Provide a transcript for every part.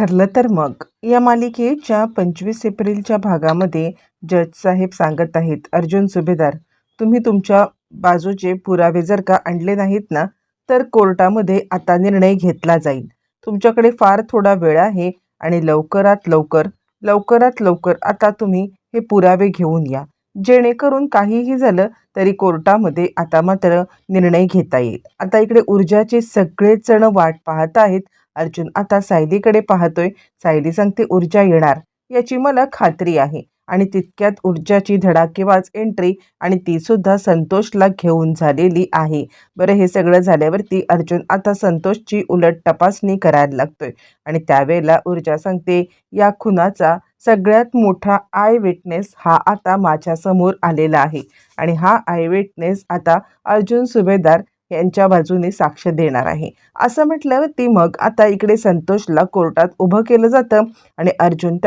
ठरलं तर मग या मालिकेच्या 25 एप्रिलच्या भागामध्ये जज साहेब सांगत आहेत, अर्जुन सुभेदार, तुम्ही तुमच्या बाजूचे पुरावे जर का आणले नाहीत ना, तर कोर्टामध्ये आता निर्णय घेतला जाईल. तुमच्याकडे फार थोडा वेळ आहे आणि लवकरात लवकर आता तुम्ही हे पुरावे घेऊन या, जेणेकरून काहीही झालं तरी कोर्टामध्ये आता मात्र निर्णय घेता येईल. आता इकडे ऊर्जाचे सगळेच जण वाट पाहत आहेत. अर्जुन आता सायलीकडे पाहतोय. सायली सांगते, ऊर्जा येणार याची मला खात्री आहे. आणि तितक्यात ऊर्जाची धडाकेबाज एंट्री आणि ती सुद्धा संतोषला घेऊन झालेली आहे. बरं, हे सगळं झाल्यावरती अर्जुन आता संतोषची उलट तपासणी करायला लागतोय. आणि त्यावेळेला ऊर्जा सांगते, या खुनाचा सगळ्यात मोठा आय विटनेस हा आता माझ्यासमोर आलेला आहे. आणि हा आय विटनेस आता अर्जुन सुभेदार यांच्या बाजूने साक्ष देणार आहे. असं म्हटल्यावरती मग आता इकडे संतोषला कोर्टात उभं केलं जातं आणि अर्जुन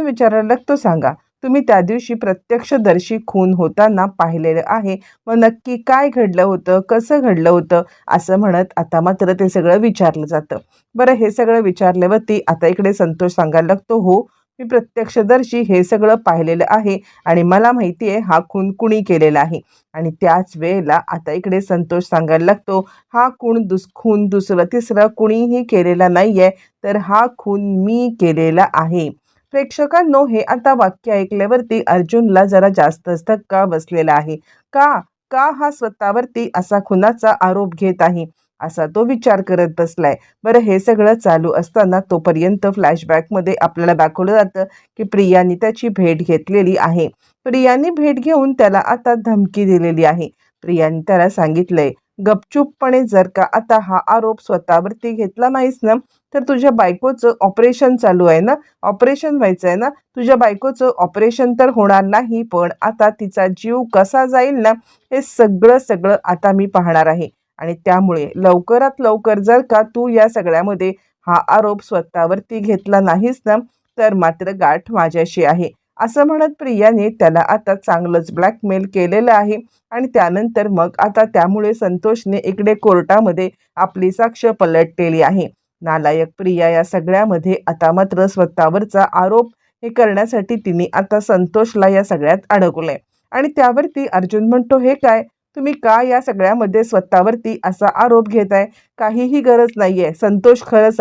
विचारायला लागतो, सांगा, तुम्ही त्या दिवशी प्रत्यक्षदर्शी खून होताना पाहिलेलं आहे, मग नक्की काय घडलं होतं, कसं घडलं होतं, असं म्हणत आता मात्र ते सगळं विचारलं जातं. बरं, हे सगळं विचारल्यावरती आता इकडे संतोष सांगायला लागतो, हो, मी प्रत्यक्षदर्शी हे सगळं पाहिलेलं आहे आणि मला माहिती आहे हा खून कुणी केलेला आहे. आणि त्याच वेळेला आता इकडे संतोष सांगायला लागतो, हा खून दुसरं तिसरं कुणीही केलेला नाहीये, तर हा खून मी केलेला आहे. प्रेक्षकांनो, हे आता वाक्य ऐकल्यावरती अर्जुनला जरा जास्तच धक्का बसलेला आहे. का का हा स्वतःवरती असा खुनाचा आरोप घेत आहे, असा तो विचार करत बसलाय. बरं, हे सगळं चालू असताना तोपर्यंत फ्लॅशबॅकमध्ये आपल्याला दाखवलं जातं की प्रियाने त्याची भेट घेतलेली आहे. प्रियाने भेट घेऊन त्याला आता धमकी दिलेली आहे. प्रियाने त्याला सांगितलंय, गपचूपपणे जर का आता हा आरोप स्वतःवरती घेतला नाहीस ना, तर तुझ्या बायकोचं ऑपरेशन चालू आहे ना, ऑपरेशन व्हायचं आहे ना, तुझ्या बायकोचं ऑपरेशन तर होणार नाही, पण आता तिचा जीव कसा जाईल ना, हे सगळं आता मी पाहणार आहे. आणि त्यामुळे लवकरात लवकर जर का तू या सगळ्यामध्ये हा आरोप स्वतःवरती घेतला नाहीस ना, तर मात्र गाठ माझ्याशी आहे, असं म्हणत प्रियाने त्याला आता चांगलंच ब्लॅकमेल केलेलं आहे. आणि त्यानंतर मग आता त्यामुळे संतोषने इकडे कोर्टामध्ये आपली साक्ष पलटलेली आहे. नालायक प्रिया या सगळ्यामध्ये आता मात्र स्वतःवरचा आरोप हे करण्यासाठी तिने आता संतोषला या सगळ्यात अडकवलंय. आणि त्यावरती अर्जुन म्हणतो, हे काय, तुम्ही का या सगळ्यामध्ये स्वतःवरती असा आरोप घेताय? काहीही गरज नाहीये. संतोष, खरंच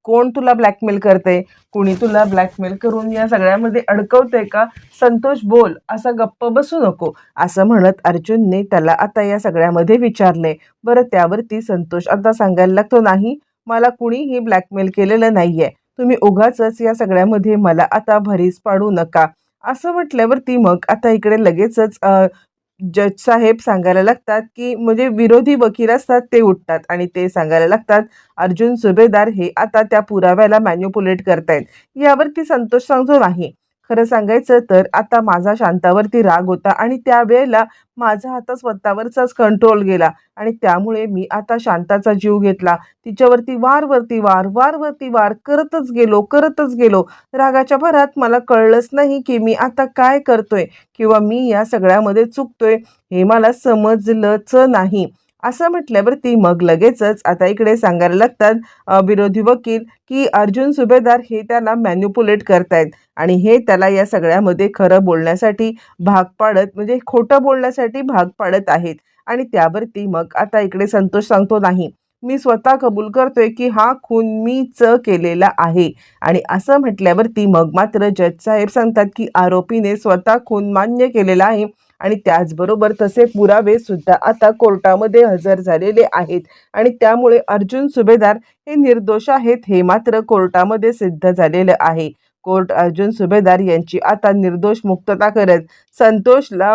कोण तुला ब्लॅकमेल करते? कुणी तुला ब्लॅकमेल करून या सगळ्यामध्ये अडकवतंय का? संतोष, बोल, असा गप्प बसू नको, असं म्हणत अर्जुनने त्याला आता या सगळ्यामध्ये विचारले. बरं, त्यावरती संतोष आता सांगायला लागतो, नाही, मला कुणीही ब्लॅकमेल केलेलं नाहीये. तुम्ही उगाचच या सगळ्यामध्ये मला आता भरीस पाडू नका, असं म्हटल्यावरती मग आता इकडे लगेचच जज साहेब सांगायला लागतात, की म्हणजे विरोधी वकील असतात ते उठतात आणि ते सांगायला लागतात, अर्जुन सुभेदार हे आता त्या पुराव्याला मॅन्युपुलेट करतायत. यावरती संतोष सांगतो, नाही, खरं सांगायचं तर आता माझा शांतावरती राग होता आणि त्यावेळेला माझा आता स्वतःवरचाच कंट्रोल गेला आणि त्यामुळे मी आता शांताचा जीव घेतला. तिच्यावरती वारवरती वार करतच गेलो. रागाच्या भरात मला कळलंच नाही की मी आता काय करतोय किंवा मी या सगळ्यामध्ये चुकतोय, हे मला समजलंच नाही. असं म्हटल्यावरती मग लगेचच आता इकडे सांगायला लागतात विरोधी वकील, की अर्जुन सुभेदार हे त्याला मॅन्युपुलेट करतायत आणि हे त्याला या सगळ्यामध्ये खरं बोलण्यासाठी भाग पाडत, म्हणजे खोटं बोलण्यासाठी भाग पाडत आहेत. आणि त्यावरती मग आता इकडे संतोष सांगतो, नाही, मी स्वतः कबूल करतोय की हा खून मीच केलेला आहे. आणि असं म्हटल्यावरती मग मात्र जज साहेब सांगतात की आरोपीने स्वतः खून मान्य केलेला आहे आणि त्याचबरोबर तसे पुरावे सुद्धा आता कोर्टामध्ये हजर झालेले आहेत. आणि त्यामुळे अर्जुन सुभेदार हे निर्दोष आहेत, हे मात्र कोर्टामध्ये सिद्ध झालेलं आहे. कोर्ट अर्जुन सुभेदार यांची आता निर्दोष मुक्तता करत संतोषला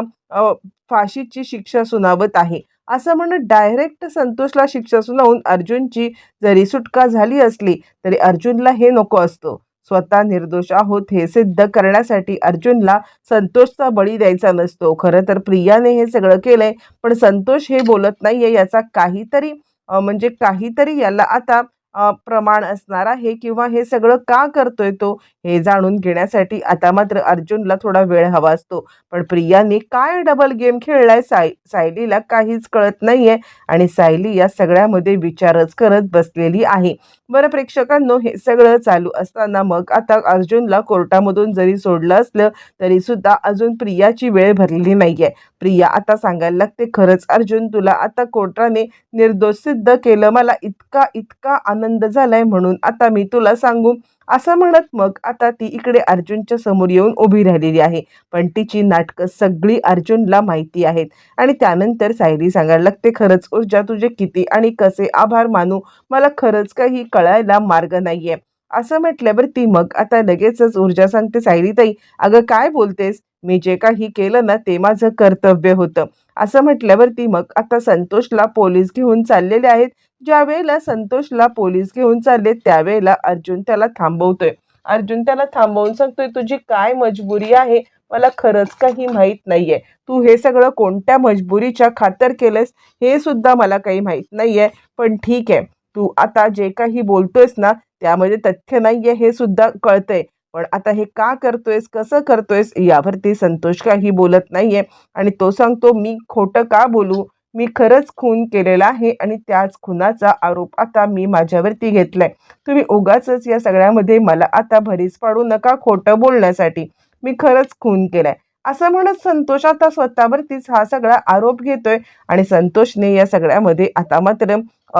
फाशीची शिक्षा सुनावत आहे. असं म्हणत डायरेक्ट संतोषला शिक्षा सुनावून अर्जुनची जरी सुटका झाली असली तरी अर्जुनला हे नको असतो. स्वतः निर्दोष आहोत हे सिद्ध करण्यासाठी अर्जुनला संतोषचा बळी द्यायचा नसतो. खरं तर प्रियाने हे सगळं केलंय, पण संतोष हे बोलत नाहीये, याचा काहीतरी म्हणजे काहीतरी याला आता प्रमाण असणार आहे किंवा हे सगळं का करतोय तो, हे जाणून घेण्यासाठी आता मात्र अर्जुनला थोडा वेळ हवा असतो. पण प्रियाने काय डबल गेम खेळलाय सायलीला काहीच कळत नाहीये आणि सायली या सगळ्यामध्ये विचारच करत बसलेली आहे. बरं प्रेक्षकांनो, हे सगळं चालू असताना मग आता अर्जुनला कोर्टामधून जरी सोडलं असलं तरी सुद्धा अजून प्रियाची वेळ भरलेली नाहीये. प्रिया आता सांगायला लागते, खरंच अर्जुन, तुला आता कोर्टाने निर्दोष सिद्ध केलं, मला इतका इतका आनंद झालाय म्हणून आता मी तुला सांगू, असं म्हणत मग आता ती इकडे अर्जुनच्या समोर येऊन उभी राहिलेली आहे. पण तिची नाटकं सगळी अर्जुनला माहिती आहेत. आणि त्यानंतर सायली सांगायला लागते, खरंच ऊर्जा, तुझे किती आणि कसे आभार मानू, मला खरंच काही कळायला मार्ग नाहीये. असं म्हटल्यावर ती मग आता लगेचच ऊर्जा सांगते, सायली ताई, अगं काय बोलतेस, मी जे काही केलं ना ते माझं कर्तव्य होतं. असं म्हटल्यावरती मग आता संतोषला पोलीस घेऊन चाललेले आहेत. ज्या वेळेला संतोषला पोलीस घेऊन चालले त्यावेळेला अर्जुन त्याला थांबवतोय. अर्जुन त्याला थांबवून सांगतोय, तुझी काय मजबुरी आहे मला खरंच काही माहीत नाहीये. तू हे सगळं कोणत्या मजबुरीच्या खातर केलंस हे सुद्धा मला काही माहीत नाहीये. पण ठीक आहे, तू आता जे काही बोलतोयस ना त्यामध्ये तथ्य नाहीये हे सुद्धा कळतंय. पण आता हे का करतोयस, कसं करतोयस, यावरती संतोष काही बोलत नाहीये. आणि तो सांगतो, मी खोटं का बोलू, मी खरंच खून केलेला आहे आणि त्याच खुनाचा आरोप आता मी माझ्यावरती घेतलाय. तुम्ही उगाचच या सगळ्यामध्ये मला आता भरीस पाडू नका खोटं बोलण्यासाठी. मी खरंच खून केलाय. असं म्हणत संतोष आता स्वतःवरतीच हा सगळा आरोप घेतोय. आणि संतोषने या सगळ्यामध्ये आता मात्र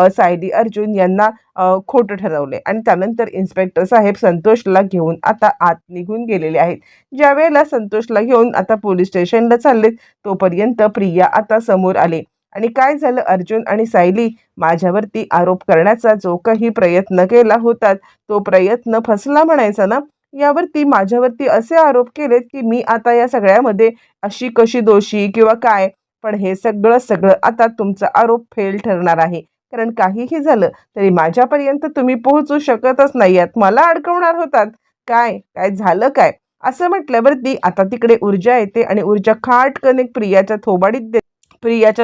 सायली अर्जुन यांना खोटं ठरवले. आणि त्यानंतर इन्स्पेक्टर साहेब संतोषला घेऊन आता आत निघून गेलेले आहेत. ज्या वेळेला संतोषला घेऊन आता पोलीस स्टेशनला चाललेत तोपर्यंत प्रिया आता समोर आले. आणि काय झालं, अर्जुन आणि सायली, माझ्यावरती आरोप करण्याचा जो काही प्रयत्न केला होता तो प्रयत्न फसला म्हणायचा ना. यावरती माझ्यावरती असे आरोप केलेत की मी आता या सगळ्यामध्ये अशी कशी दोषी किंवा काय. पण हे सगळं सगळं आता तुमचा आरोप फेल ठरणार आहे. कारण काहीही झालं तरी माझ्यापर्यंत तुम्ही पोहोचू शकतच नाही आहात, मला अडकवणार होतात. काय काय झालं काय, असं म्हटल्यावरती आता तिकडे ऊर्जा येते आणि ऊर्जा खाटकन प्रियाच्या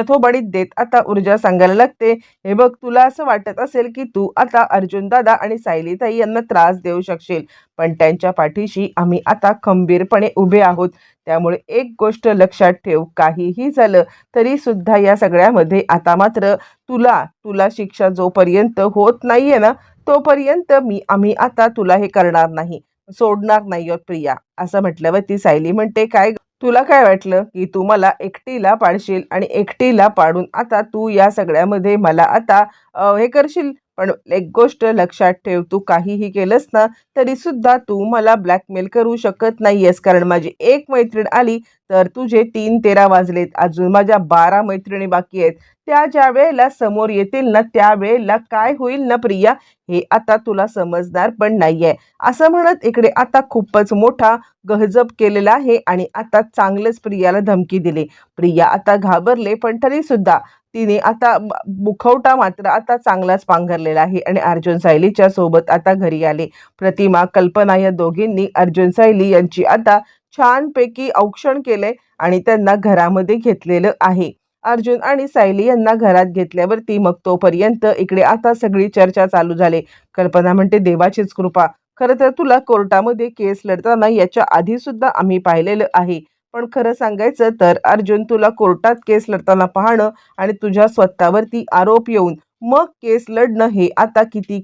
थोबाडीत देत आता ऊर्जा सांगायला लागते, हे बघ, तुला असं वाटत असेल की तू आता अर्जुन दादा आणि सायलीताई यांना त्रास देऊ शकशील, पण त्यांच्या पाठीशी आम्ही आता खंबीरपणे उभे आहोत. त्यामुळे एक गोष्ट लक्षात ठेव, काहीही झालं तरी सुद्धा या सगळ्यामध्ये आता मात्र तुला तुला शिक्षा जोपर्यंत होत नाहीये ना तोपर्यंत आम्ही आता तुला हे करणार नाही, सोडणार नाही आहोत प्रिया. असं म्हटल्यावरती सायली म्हणते, काय तुला काय वाटलं की तू मला एकटीला पाडशील आणि एकटीला पाडून आता तू या सगळ्यामध्ये मला आता हे करशील. पण एक गोष्ट लक्षात ठेव, तू काहीही केलंस ना तरी सुद्धा तू मला ब्लॅकमेल करू शकत नाहीयेस. कारण माझी एक मैत्रीण आली तर तुझे 3-13 वाजलेत, अजून माझ्या 12 मैत्रिणी बाकी आहेत. त्या ज्या वेळेला समोर येतील ना त्यावेळेला काय होईल ना प्रिया, हे आता तुला समजणार पण नाहीये. असं म्हणत इकडे आता खूपच मोठा गहजब केलेला आहे आणि आता चांगलंच प्रियाला धमकी दिली. प्रिया आता घाबरले पण तरी सुद्धा तिने आता मुखवटा मात्र आता चांगलाच पांघरलेला आहे. आणि अर्जुन सायलीच्या सोबत आता घरी आले. प्रतिमा, कल्पना या दोघींनी अर्जुन सायली यांची आता छानपैकी औक्षण केले आणि त्यांना घरामध्ये घेतलेलं आहे. अर्जुन आणि सायली यांना घरात घेतल्यावरती मग तोपर्यंत इकडे आता सगळी चर्चा चालू झाली. कल्पना म्हणते, देवाचीच कृपा, खरं तर तुला कोर्टामध्ये केस लढताना याच्या आधी सुद्धा आम्ही पाहिलेलं आहे. पण खरं सांगायचं तर अर्जुन, तुला कोर्टात केस लढताना पाहणं आणि तुझ्या स्वतःवरती आरोप येऊन मग केस लढणं हे आता किती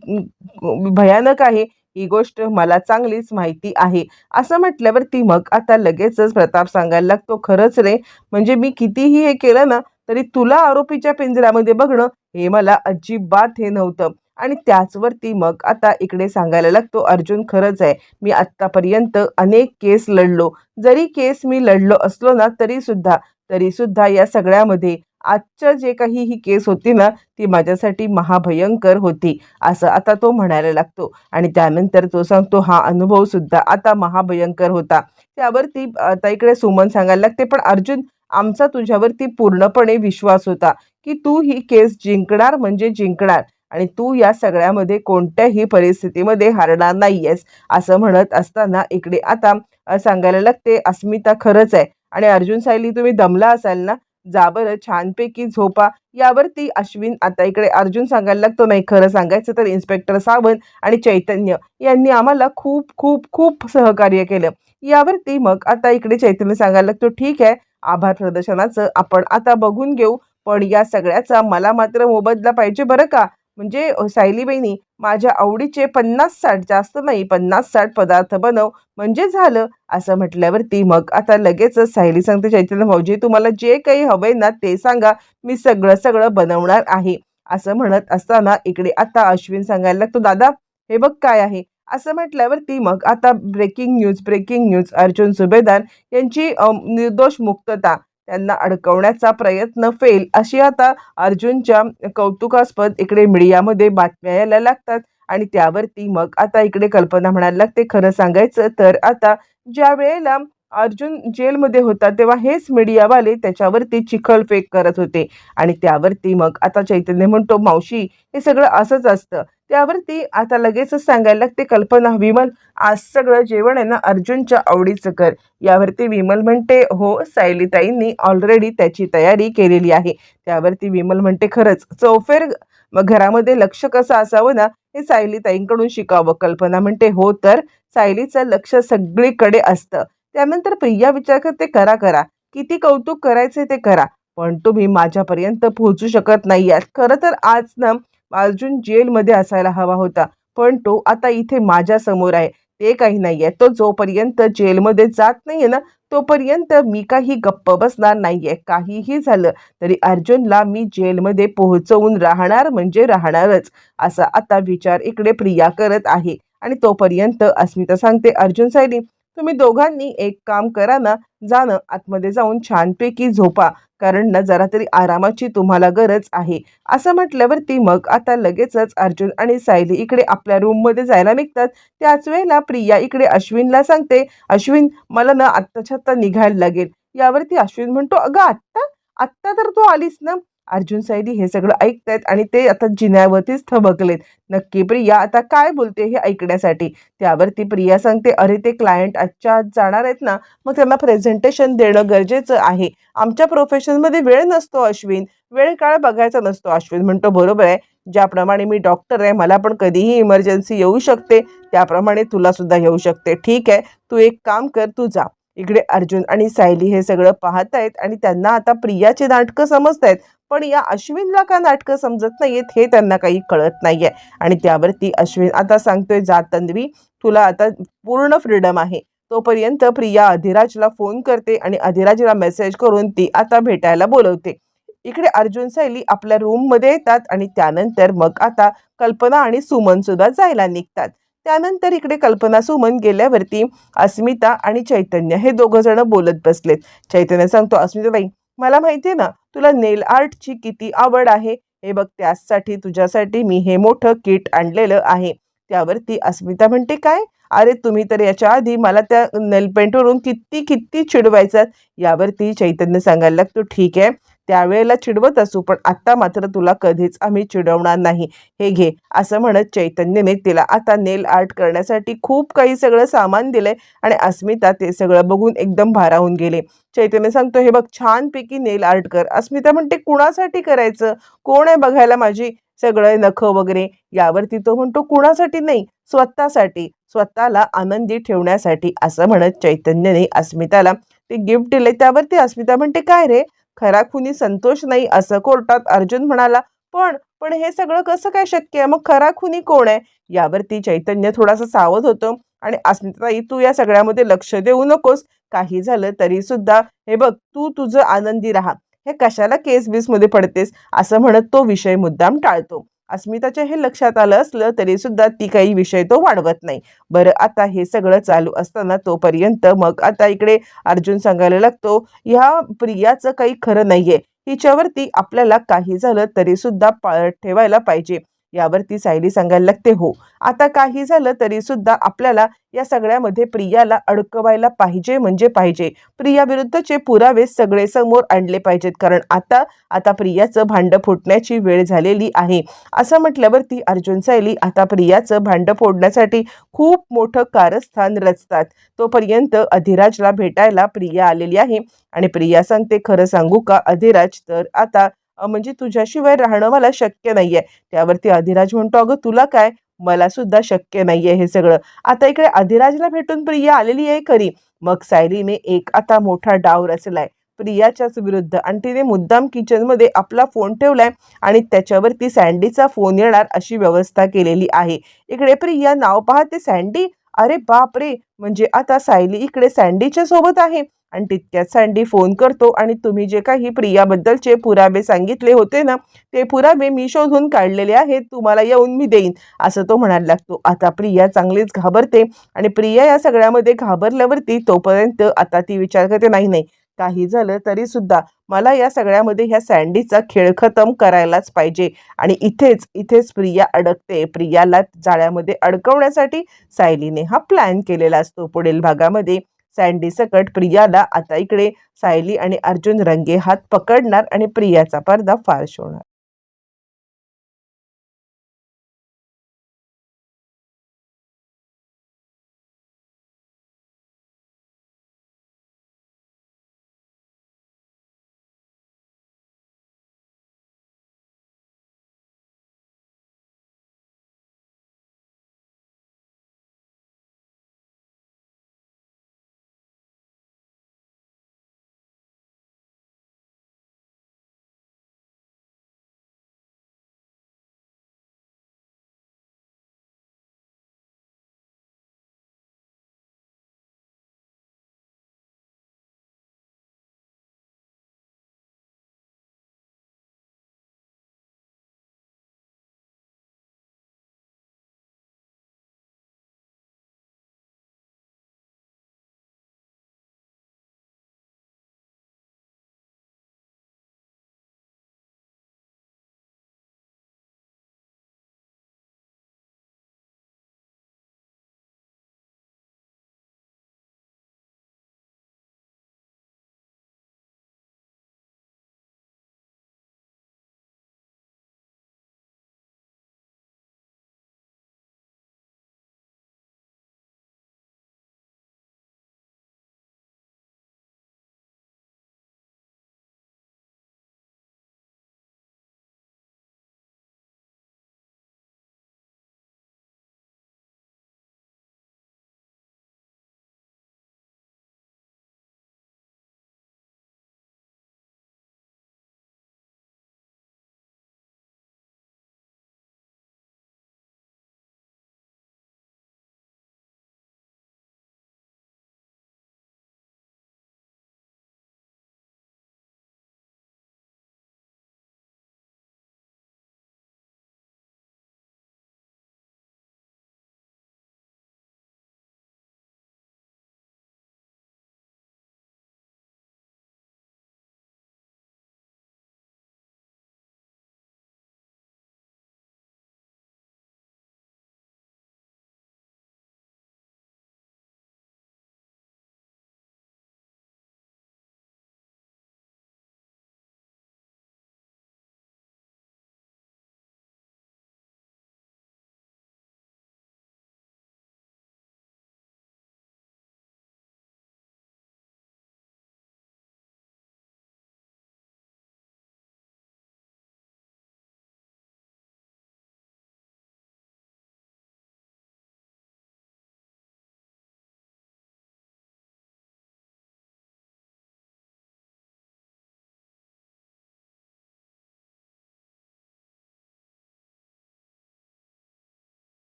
भयानक आहे ही गोष्ट मला चांगलीच माहिती आहे. असं म्हटल्यावरती मग आता लगेचच प्रताप सांगायला लागतो, खरंच रे, म्हणजे मी कितीही हे केलं ना तरी तुला आरोपीच्या पिंजऱ्यामध्ये बघणं हे मला अजिबात हे नव्हतं. आणि त्याचवरती मग आता इकडे सांगायला लागतो, अर्जुन, खरंच आहे, मी आत्तापर्यंत अनेक केस लढलो. जरी केस मी लढलो असलो ना तरी सुद्धा या सगळ्यामध्ये आजचं जे काही ही केस होती ना ती माझ्यासाठी महाभयंकर होती, असं आता तो म्हणायला लागतो. आणि त्यानंतर तो सांगतो, हा अनुभव सुद्धा आता महाभयंकर होता. त्यावरती आता इकडे सुमन सांगायला लागते, पण अर्जुन, आमचा तुझ्यावरती पूर्णपणे विश्वास होता की तू ही केस जिंकणार म्हणजे जिंकणार आणि तू या सगळ्यामध्ये कोणत्याही परिस्थितीमध्ये हारणार नाहीयेस. असं म्हणत असताना इकडे आता सांगायला लागते, अस्मिता, खरंच आहे. आणि अर्जुन सायली, तुम्ही दमला असाल ना, जा बरं छानपैकी झोपा. यावरती अश्विन आता इकडे अर्जुन सांगायला लागतो, नाही खरं सांगायचं तर इन्स्पेक्टर सावंत आणि चैतन्य यांनी आम्हाला खूप खूप खूप सहकार्य केलं. यावरती मग आता इकडे चैतन्य सांगायला लागतो, ठीक आहे, आभार प्रदर्शनाचं आपण आता बघून घेऊ, पण या सगळ्याचा मला मात्र मोबदला पाहिजे बरं का. म्हणजे सायली बहिणी, माझ्या आवडीचे 50-60, जास्त नाही, 50-60 पदार्थ बनव म्हणजे झालं. असं म्हटल्यावरती मग आता लगेचच सायली सांगते, चैतन्य भाऊजी तुम्हाला जे काही हवंय ना ते सांगा, मी सगळं सगळं बनवणार आहे. असं म्हणत असताना इकडे आता अश्विन सांगायला लागतो, दादा हे बघ काय आहे. असं म्हटल्यावरती मग आता ब्रेकिंग न्यूज अर्जुन सुभेदार यांची निर्दोष मुक्तता, त्यांना अडकवण्याचा प्रयत्न फेल, अशी आता अर्जुनच्या कौतुकास्पद इकडे मीडियामध्ये बातम्या यायला लागतात. आणि त्यावरती मग आता इकडे कल्पना म्हणायला लागते, खरं सांगायचं तर आता ज्या वेळेला अर्जुन जेलमध्ये होता तेव्हा हेच मीडियावाले त्याच्यावरती चिखलफेक करत होते. आणि त्यावरती मग आता चैतन्य म्हणतो, मावशी हे सगळं असंच असतं. त्यावरती आता लगेचच सांगायला लागते कल्पना, विमल आज सगळं जेवण आहे ना अर्जुनच्या आवडीचं कर. यावरती विमल म्हणते, हो सायलीताईंनी ऑलरेडी त्याची तयारी केलेली आहे. त्यावरती विमल म्हणते, खरंच चौफेर मग घरामध्ये लक्ष कसं असावं ना हे सायलीताईंकडून शिकावं. कल्पना म्हणते, हो तर सायलीचं लक्ष सगळीकडे असतं. त्यानंतर प्रिया विचार करते, करा करा, किती कौतुक करायचे ते करा, पण तुम्ही माझ्यापर्यंत पोहोचू शकत नाही आहात. खरं तर आज ना अर्जुन जेलमध्ये असायला हवा होता, पण तो आता इथे माझ्या समोर आहे. ते काही नाहीये, तो जोपर्यंत जेलमध्ये जात नाहीये ना तोपर्यंत मी काही गप्प बसणार नाहीये. काहीही झालं तरी अर्जुनला मी जेलमध्ये पोहोचवून राहणार म्हणजे राहणारच, असा आता विचार इकडे प्रिया करत आहे. आणि तोपर्यंत अस्मिता सांगते, अर्जुन सायली तुम्ही दोघांनी एक काम करा ना, जा ना आतमध्ये जाऊन छानपैकी झोपा, कारण ना जरा तरी आरामाची तुम्हाला गरज आहे. असं म्हटल्यावरती मग आता लगेचच अर्जुन आणि सायली इकडे आपल्या रूममध्ये जायला निघतात. त्याच वेळेला प्रिया इकडे अश्विनला सांगते, अश्विन मला ना आत्ताच्या आत्ता निघायला लागेल. यावरती अश्विन म्हणतो, अगं आत्ता आत्ता तर तू आलीस ना. अर्जुन सायली हे सगळं ऐकतायत आणि ते आता जिन्यावरतीच थबकलेत. नक्की प्रिया आता काय बोलते हे ऐकण्यासाठी. त्यावरती प्रिया सांगते, अरे ते क्लायंट आजच्या आज जाणार आहेत ना, मग त्यांना प्रेझेंटेशन देणं गरजेचं आहे. आमच्या प्रोफेशनमध्ये वेळ नसतो अश्विन, वेळ काळ बघायचा नसतो. अश्विन म्हणतो, बरोबर आहे, ज्याप्रमाणे मी डॉक्टर आहे, मला पण कधीही इमर्जन्सी येऊ शकते, त्याप्रमाणे तुला सुद्धा येऊ शकते. ठीक आहे, तू एक काम कर, तू जा. इकडे अर्जुन आणि सायली हे सगळं पाहतायत आणि त्यांना आता प्रियाची नाटकं समजतायत, पण या अश्विनला का नाटकं समजत नाहीयेत हे त्यांना काही कळत नाहीये. आणि त्यावरती अश्विन आता सांगतोय, जा तन्वी, तुला आता पूर्ण फ्रीडम आहे. तोपर्यंत प्रिया अधिराजला फोन करते आणि अधिराजला मेसेज करून ती आता भेटायला बोलवते. इकडे अर्जुन सायली आपल्या रूममध्ये येतात आणि त्यानंतर मग आता कल्पना आणि सुमन सुद्धा जायला निघतात. त्यानंतर इकडे कल्पना सुमन गेल्यावरती अस्मिता आणि चैतन्य हे दोघं जण बोलत बसलेत. चैतन्य सांगतो, अस्मिताबाई मला माहिती आहे ना तुला नेल आर्टची किती आवड आहे. हे बघ त्यासाठी तुझ्यासाठी मी हे मोठं किट आणलेलं आहे. त्यावरती अस्मिता म्हणते, काय, अरे तुम्ही तर याच्या आधी मला त्या नेल पेंटवरून किती किती चिडवायचात. यावरती चैतन्य सांगायला लागतो, ठीक आहे त्यावेळेला चिडवत असू, पण आत्ता मात्र तुला कधीच आम्ही चिडवणार नाही, हे घे. असं म्हणत चैतन्यने तिला आता नेल आर्ट करण्यासाठी खूप काही सगळं सामान दिलंय. आणि अस्मिता ते सगळं बघून एकदम भारावून गेले. चैतन्य सांगतो, हे बघ छानपैकी नेल आर्ट कर. अस्मिता म्हणते, कुणासाठी करायचं, कोण आहे बघायला माझी सगळं नखं वगैरे. यावरती तो म्हणतो, कुणासाठी नाही, स्वतःसाठी, स्वतःला आनंदी ठेवण्यासाठी. असं म्हणत चैतन्यने अस्मिताला ते गिफ्ट दिले. त्यावरती अस्मिता म्हणते, काय रे, खराखुनी संतोष नाही असं कोर्टात अर्जुन म्हणाला, पण पण हे सगळं कसं काय शक्य आहे, मग खराखुनी कोण आहे. यावरती चैतन्य थोडासा सावध होतो आणि अस्मिताई तू या सगळ्यामध्ये लक्ष देऊ नकोस, काही झालं तरी सुद्धा हे बघ तू तुझं आनंदी राहा, हे कशाला केस बीस मध्ये पडतेस, असं म्हणत तो विषय मुद्दाम टाळतो. अस्मिताच्या हे लक्षात आलं असलं तरी सुद्धा ती काही विषय तो वाढवत नाही. बरं आता हे सगळं चालू असताना तोपर्यंत मग आता इकडे अर्जुन सांगायला लागतो, ह्या प्रियाचं काही खरं नाहीये, हिच्यावरती आपल्याला काही झालं तरी सुद्धा पाळत ठेवायला पाहिजे. यावरती सायली सांगायला लागते, हो आता काही झालं तरी सुद्धा आपल्याला या सगळ्यामध्ये प्रियाला अडकवायला पाहिजे म्हणजे पाहिजे. प्रिया विरुद्धचे पुरावे सगळे समोर आणले पाहिजेत, कारण आता आता प्रियाचं भांडं फुटण्याची वेळ झालेली आहे. असं म्हटल्यावरती अर्जुन सायली आता प्रियाचं भांडं फोडण्यासाठी खूप मोठं कारस्थान रचतात. तोपर्यंत अधिराजला भेटायला प्रिया आलेली आहे आणि प्रिया सांगते, खरं सांगू का अधिराज, तर आता म्हणजे तुझ्याशिवाय राहणं मला शक्य नाहीये. त्यावरती अधिराज म्हणतो, अगं तुला काय, मला सुद्धा शक्य नाहीये हे सगळं. आता इकडे अधिराजला भेटून प्रिया आलेली आहे खरी, मग सायलीने एक आता मोठा डाव रचलाय प्रियाच्याच विरुद्ध आणि तिने मुद्दाम किचनमध्ये आपला फोन ठेवलाय आणि त्याच्यावरती सँडीचा फोन येणार अशी व्यवस्था केलेली आहे. इकडे प्रिया नाव पाहते सँडी, अरे बाप रे, म्हणजे आता सायली इकडे सँडीच्या सोबत आहे. आणि तितक्यात सँडी फोन करतो आणि तुम्ही जे काही प्रियाबद्दलचे पुरावे सांगितले होते ना, ते पुरावे मी शोधून काढलेले आहेत, तुम्हाला येऊन मी देईन असं तो म्हणायला लागतो. आता प्रिया चांगलीच घाबरते आणि प्रिया या सगळ्यामध्ये घाबरल्यावरती तोपर्यंत आता ती विचार करते, नाही नाही, काही झालं तरी सुद्धा मला या सगळ्यामध्ये ह्या सँडीचा खेळ खतम करायलाच पाहिजे. आणि इथेच इथेच प्रिया अडकते. प्रियाला जाळ्यामध्ये अडकवण्यासाठी सायलीने हा प्लॅन केलेला असतो. पुढील भागामध्ये सँडी सकट प्रियाला आता इकडे सायली आणि अर्जुन रंगेहात पकडणार आणि प्रियाचा पर्दाफाश होणार.